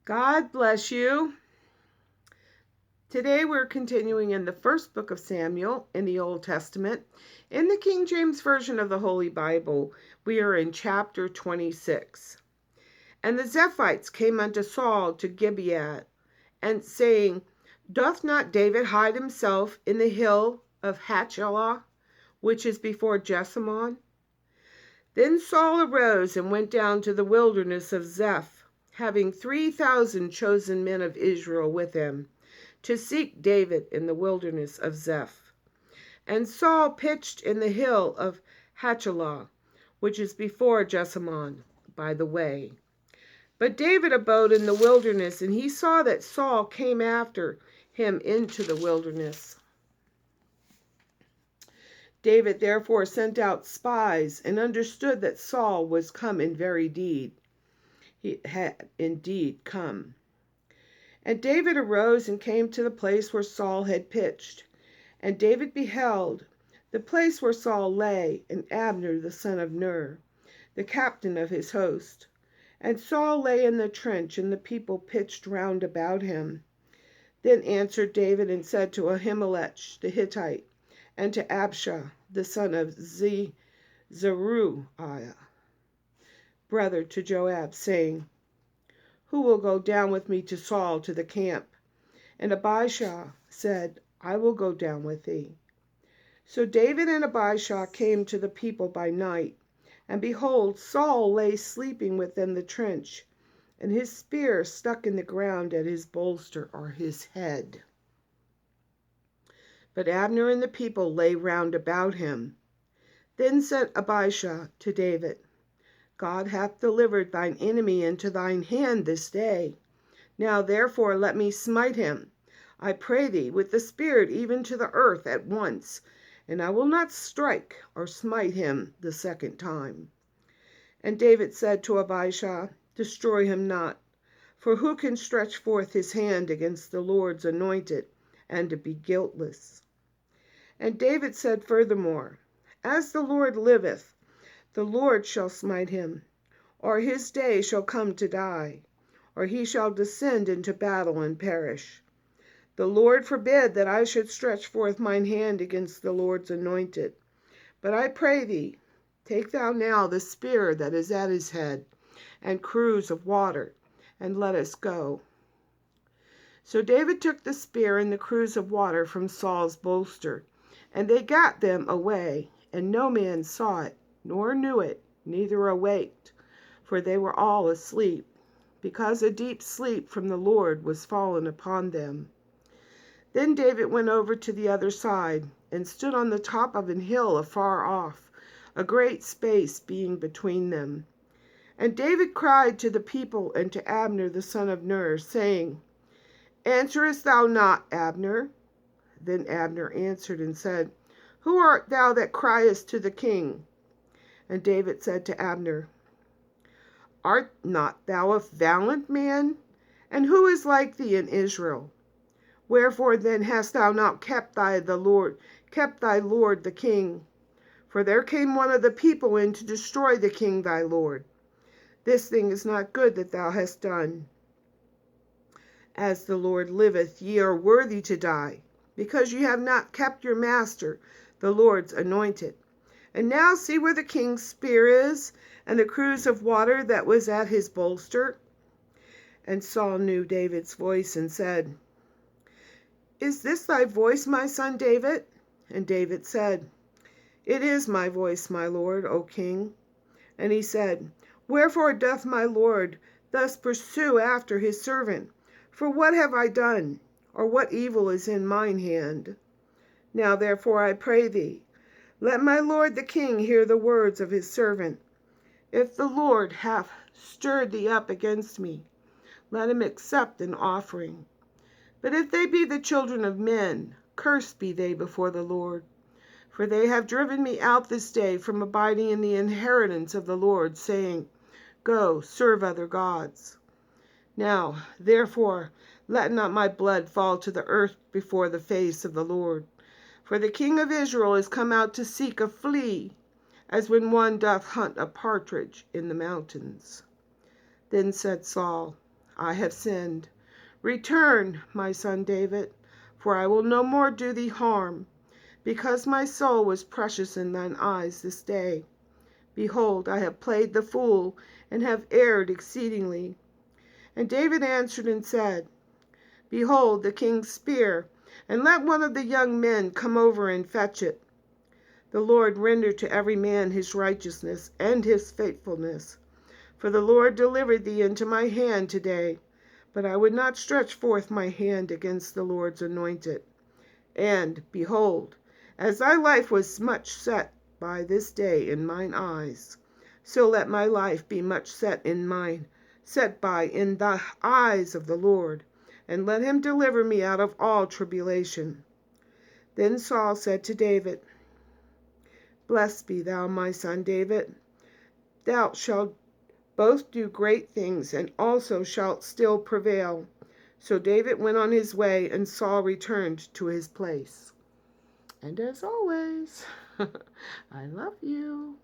God bless you. Today we're continuing in the first book of Samuel in the Old Testament. In the King James Version of the Holy Bible, we are in chapter 26. And the Zephites came unto Saul to Gibeah, and saying, Doth not David hide himself in the hill of Hachilah, which is before Jessamon? Then Saul arose and went down to the wilderness of Zeph, having 3,000 chosen men of Israel with him, to seek David in the wilderness of Zeph. And Saul pitched in the hill of Hachilah, which is before Jessamon, by the way. But David abode in the wilderness, and he saw that Saul came after him into the wilderness. David therefore sent out spies, and understood that Saul was come in very deed. He had indeed come. And David arose and came to the place where Saul had pitched. And David beheld the place where Saul lay, and Abner the son of Ner, the captain of his host. And Saul lay in the trench, and the people pitched round about him. Then answered David and said to Ahimelech the Hittite, and to Abishai the son of Zeruiah, brother to Joab, saying, Who will go down with me to Saul to the camp? And Abishai said, I will go down with thee. So David and Abishai came to the people by night, and behold, Saul lay sleeping within the trench, and his spear stuck in the ground at his bolster or his head. But Abner and the people lay round about him. Then said Abishai to David, God hath delivered thine enemy into thine hand this day. Now therefore let me smite him, I pray thee, with the spear even to the earth at once, and I will not strike or smite him the second time. And David said to Abishai, Destroy him not, for who can stretch forth his hand against the Lord's anointed, and to be guiltless? And David said furthermore, As the Lord liveth, the Lord shall smite him, or his day shall come to die, or he shall descend into battle and perish. The Lord forbid that I should stretch forth mine hand against the Lord's anointed. But I pray thee, take thou now the spear that is at his head, and cruse of water, and let us go. So David took the spear and the cruse of water from Saul's bolster, and they got them away, and no man saw it, nor knew it, neither awaked, for they were all asleep, because a deep sleep from the Lord was fallen upon them. Then David went over to the other side, and stood on the top of an hill afar off, a great space being between them. And David cried to the people and to Abner the son of Ner, saying, Answerest thou not, Abner? Then Abner answered and said, Who art thou that criest to the king? And David said to Abner, Art not thou a valiant man? And who is like thee in Israel? Wherefore then hast thou not kept thy Lord the king? For there came one of the people in to destroy the king thy lord. This thing is not good that thou hast done. As the Lord liveth, ye are worthy to die, because ye have not kept your master, the Lord's anointed. And now see where the king's spear is, and the cruse of water that was at his bolster. And Saul knew David's voice, and said, Is this thy voice, my son David? And David said, It is my voice, my lord, O king. And he said, Wherefore doth my lord thus pursue after his servant? For what have I done, or what evil is in mine hand? Now therefore I pray thee, let my lord the king hear the words of his servant. If the Lord hath stirred thee up against me, let him accept an offering. But if they be the children of men, cursed be they before the Lord. For they have driven me out this day from abiding in the inheritance of the Lord, saying, Go, serve other gods. Now, therefore, let not my blood fall to the earth before the face of the Lord. For the king of Israel is come out to seek a flea, as when one doth hunt a partridge in the mountains. Then said Saul, I have sinned. Return, my son David, for I will no more do thee harm, because my soul was precious in thine eyes this day. Behold, I have played the fool, and have erred exceedingly. And David answered and said, Behold the king's spear, and let one of the young men come over and fetch it. The Lord render to every man his righteousness and his faithfulness. For the Lord delivered thee into my hand today, but I would not stretch forth my hand against the Lord's anointed. And, behold, as thy life was much set by this day in mine eyes, so let my life be much set by in the eyes of the Lord, and let him deliver me out of all tribulation. Then Saul said to David, Blessed be thou, my son David. Thou shalt both do great things, and also shalt still prevail. So David went on his way, and Saul returned to his place. And as always, I love you.